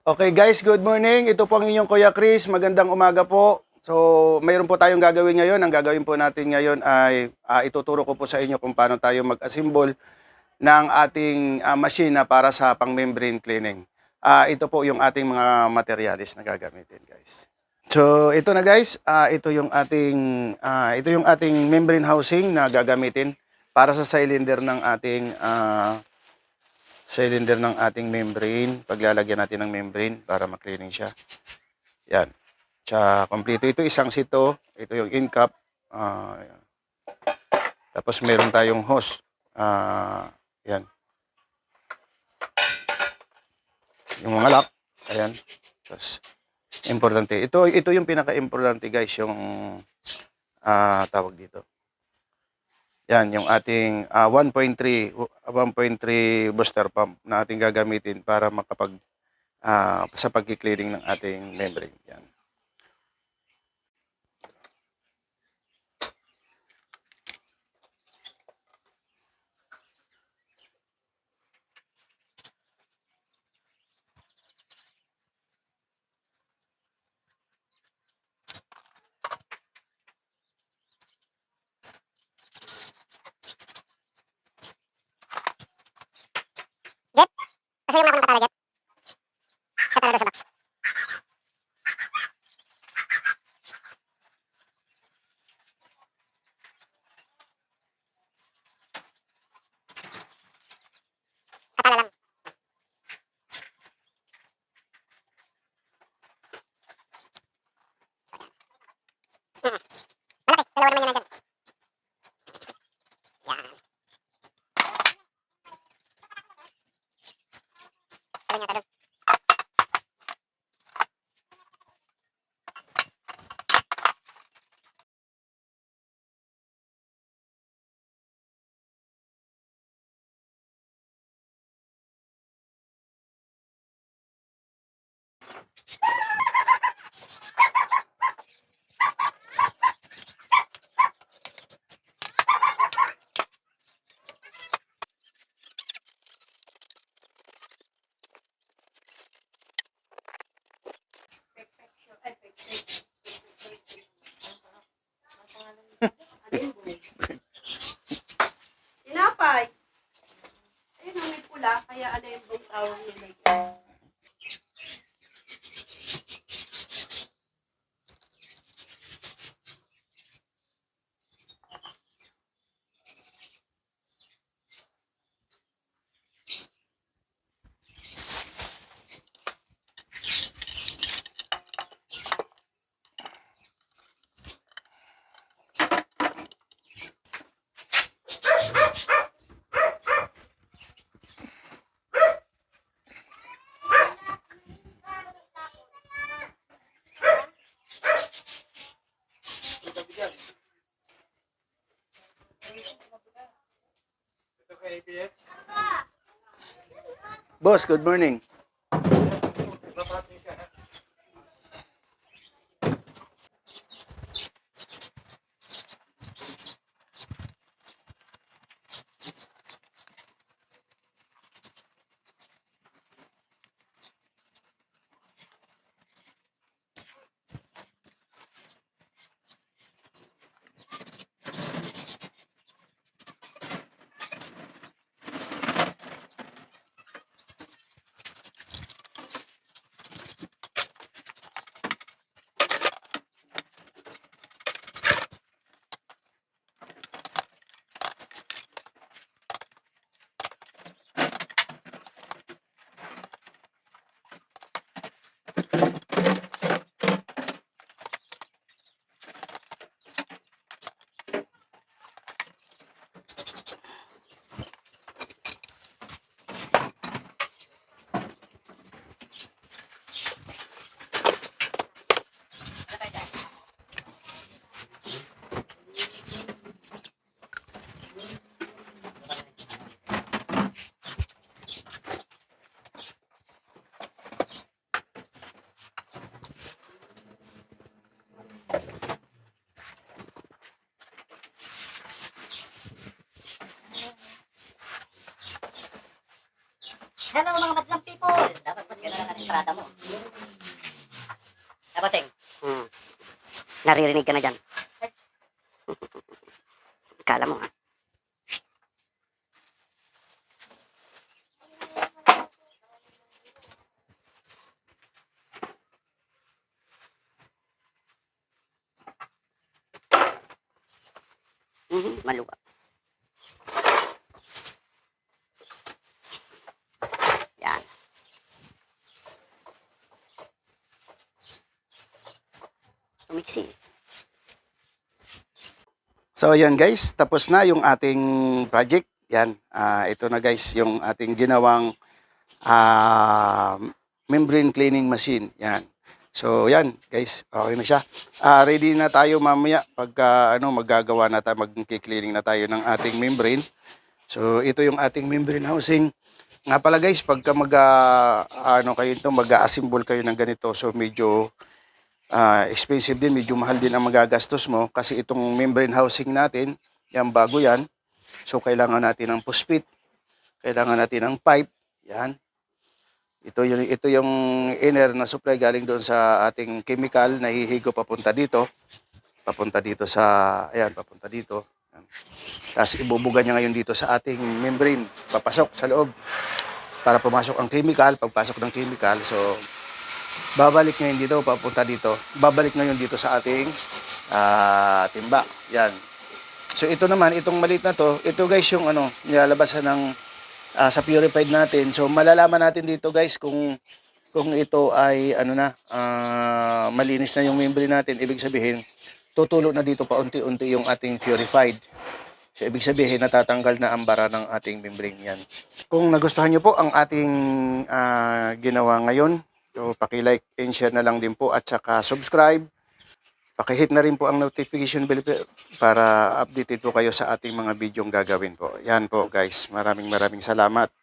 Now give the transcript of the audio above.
Okay guys, good morning. Ito po ang inyong Kuya Chris. Magandang umaga po. So, mayroon po tayong gagawin ngayon. Ang gagawin po natin ngayon ay ituturo ko po sa inyo kung paano tayo mag-assemble ng ating machine para sa pang-membrane cleaning. Ito po yung ating mga materials na gagamitin, guys. So, ito na guys. Ito yung ating membrane housing na gagamitin para sa cylinder ng ating membrane. Paglalagyan natin ng membrane para ma-cleaning siya. Yan. Tsaka kompleto ito, isang sito. Ito yung in cap. Tapos meron tayong hose. Yan. Yung mga lock. Ayan. Tapos, importante. Ito yung pinaka-importante guys, yung tawag dito. Yan, yung ating 1.3 booster pump na ating gagamitin para sa pag-cleaning ng ating membrane. Yan. Kasi yung ako nakatalagyan. Katalagyan sa box. Katala lang. Malaki. Dalawa naman yun nandyan. Yan. Talon nga, talon. Tinapay. Ayun, may pula, kaya ano yung buong tawag nila. Boss, good morning. Hello mga madlang people! Dapat Lagyan na lang natin parada mo. Tapos, Naririnig ka na dyan. Kala mo, ha? Maluwag. Yan. Tumiksi. So ayan guys, tapos na yung ating project. Yan, ito na guys yung ating ginawang membrane cleaning machine. Yan. So yan guys, okay na siya. Ready na tayo mamaya pagka maggagawa na tayo, magki-cleaning na tayo ng ating membrane. So ito yung ating membrane housing. Nga pala guys, pagka mag-assemble kayo ng ganito, so medyo expensive din, medyo mahal din ang magagastos mo kasi itong membrane housing natin, yan bago yan. So kailangan natin ng puspit, kailangan natin ng pipe, yan. Ito yung inner na supply galing doon sa ating chemical na hihigo papunta dito sa papunta dito. Yan. Tapos ibubuga niya ngayon dito sa ating membrane, papasok sa loob para pumasok ang chemical. Pagpasok ng chemical, so babalik ngayon dito, papunta dito. Babalik ngayon dito sa ating timba. Yan. So ito naman, itong maliit na to, ito guys yung nilalabasan ng sa purified natin. So malalaman natin dito guys kung ito ay malinis na yung membrane natin. Ibig sabihin, tutulo na dito paunti-unti yung ating purified. So ibig sabihin, natatanggal na ang bara ng ating membrane yan. Kung nagustuhan nyo po ang ating ginawa ngayon, so paki-like and share na lang din po at saka subscribe. Paki-hit na rin po ang notification bell para updated po kayo sa ating mga bidyong gagawin po. Yan po guys, maraming salamat.